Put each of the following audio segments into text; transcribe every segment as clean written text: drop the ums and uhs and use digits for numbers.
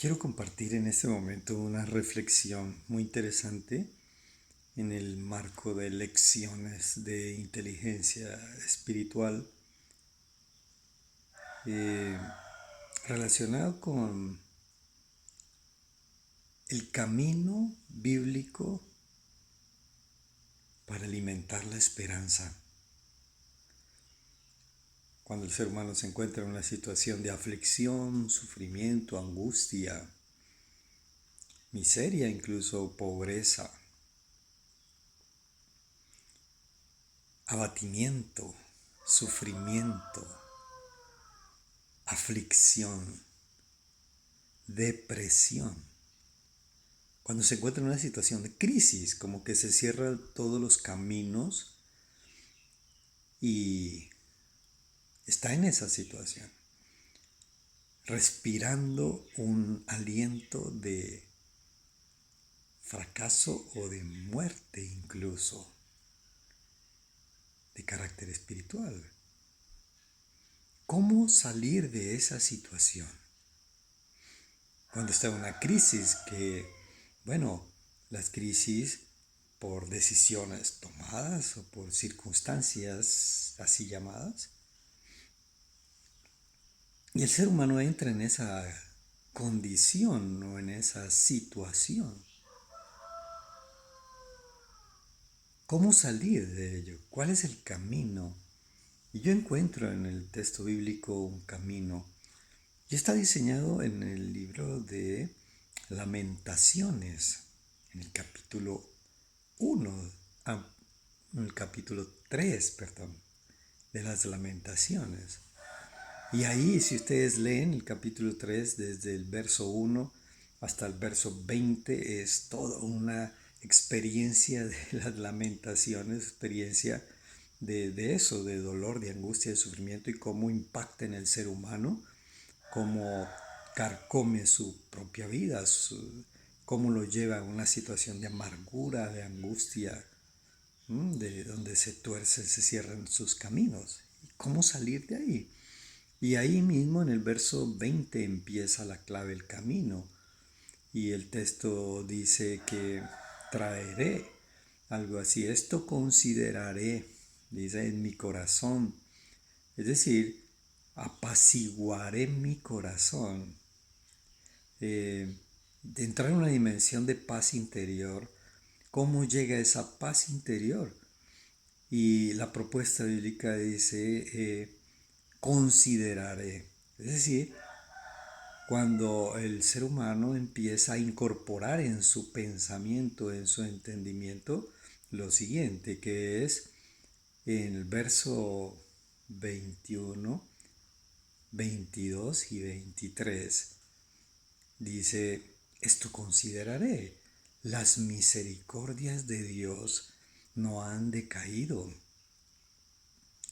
Quiero compartir en este momento una reflexión muy interesante en el marco de lecciones de inteligencia espiritual eh, relacionado con el camino bíblico para alimentar la esperanza. Cuando el ser humano se encuentra en una situación de aflicción, sufrimiento, angustia, miseria, incluso pobreza, abatimiento, sufrimiento, aflicción, depresión. Cuando se encuentra en una situación de crisis, como que se cierran todos los caminos y está en esa situación, respirando un aliento de fracaso o de muerte incluso, de carácter espiritual. ¿Cómo salir de esa situación? Cuando está en una crisis las crisis por decisiones tomadas o por circunstancias así llamadas, y el ser humano entra en esa condición o en esa situación. ¿Cómo salir de ello? ¿Cuál es el camino? Y yo encuentro en el texto bíblico un camino. Y está diseñado en el libro de Lamentaciones, en el capítulo 1, en el capítulo 3, perdón, de las Lamentaciones. Y ahí, si ustedes leen el capítulo 3, desde el verso 1 hasta el verso 20, es toda una experiencia de las lamentaciones, experiencia de eso, de dolor, de angustia, de sufrimiento y cómo impacta en el ser humano, cómo carcome su propia vida, cómo lo lleva a una situación de amargura, de angustia, de donde se tuercen, se cierran sus caminos. ¿Y cómo salir de ahí? Y ahí mismo en el verso 20 empieza la clave, el camino. Y el texto dice que traeré, algo así, esto consideraré, dice, en mi corazón. Es decir, apaciguaré mi corazón. De entrar en una dimensión de paz interior. ¿Cómo llega esa paz interior? Y la propuesta bíblica dice, consideraré. Es decir, cuando el ser humano empieza a incorporar en su pensamiento, en su entendimiento, lo siguiente, que es en el verso 21, 22 y 23, dice, esto consideraré, las misericordias de Dios no han decaído,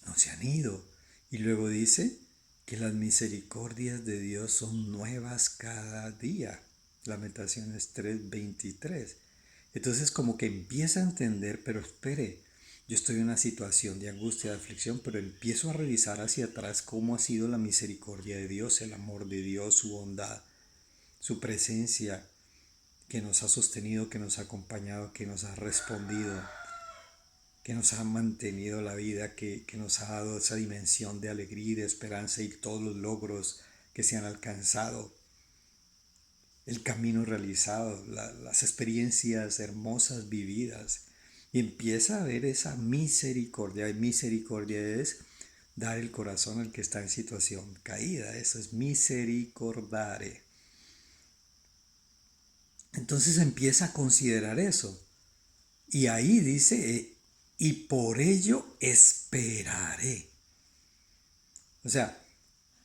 no se han ido. Y luego dice que las misericordias de Dios son nuevas cada día. Lamentaciones 3:23. Entonces como que empieza a entender, pero espere, yo estoy en una situación de angustia, de aflicción, pero empiezo a revisar hacia atrás cómo ha sido la misericordia de Dios, el amor de Dios, su bondad, su presencia que nos ha sostenido, que nos ha acompañado, que nos ha respondido, que nos ha mantenido la vida, que nos ha dado esa dimensión de alegría y de esperanza y todos los logros que se han alcanzado, el camino realizado, las experiencias hermosas vividas. Y empieza a ver esa misericordia. Y misericordia es dar el corazón al que está en situación caída. Eso es misericordare. Entonces empieza a considerar eso. Y ahí dice, y por ello esperaré. O sea,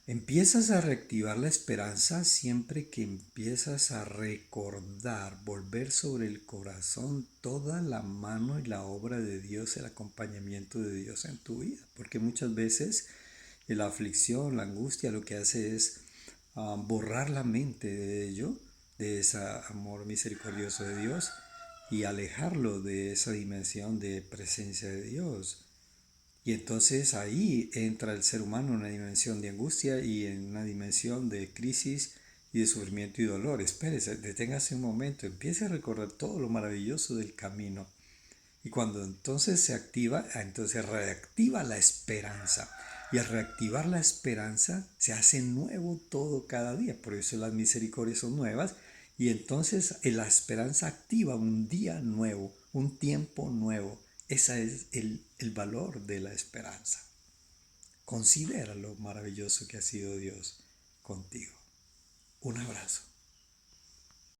empiezas a reactivar la esperanza siempre que empiezas a recordar, volver sobre el corazón toda la mano y la obra de Dios, el acompañamiento de Dios en tu vida. Porque muchas veces la aflicción, la angustia, lo que hace es borrar la mente de ello, de ese amor misericordioso de Dios, y alejarlo de esa dimensión de presencia de Dios. Y entonces ahí entra el ser humano en una dimensión de angustia y en una dimensión de crisis y de sufrimiento y dolor. Espérese, deténgase un momento, empiece a recordar todo lo maravilloso del camino. Y cuando entonces se activa, entonces reactiva la esperanza. Y al reactivar la esperanza, se hace nuevo todo cada día. Por eso las misericordias son nuevas. Y entonces la esperanza activa un día nuevo, un tiempo nuevo. Ese es el valor de la esperanza. Considera lo maravilloso que ha sido Dios contigo. Un abrazo.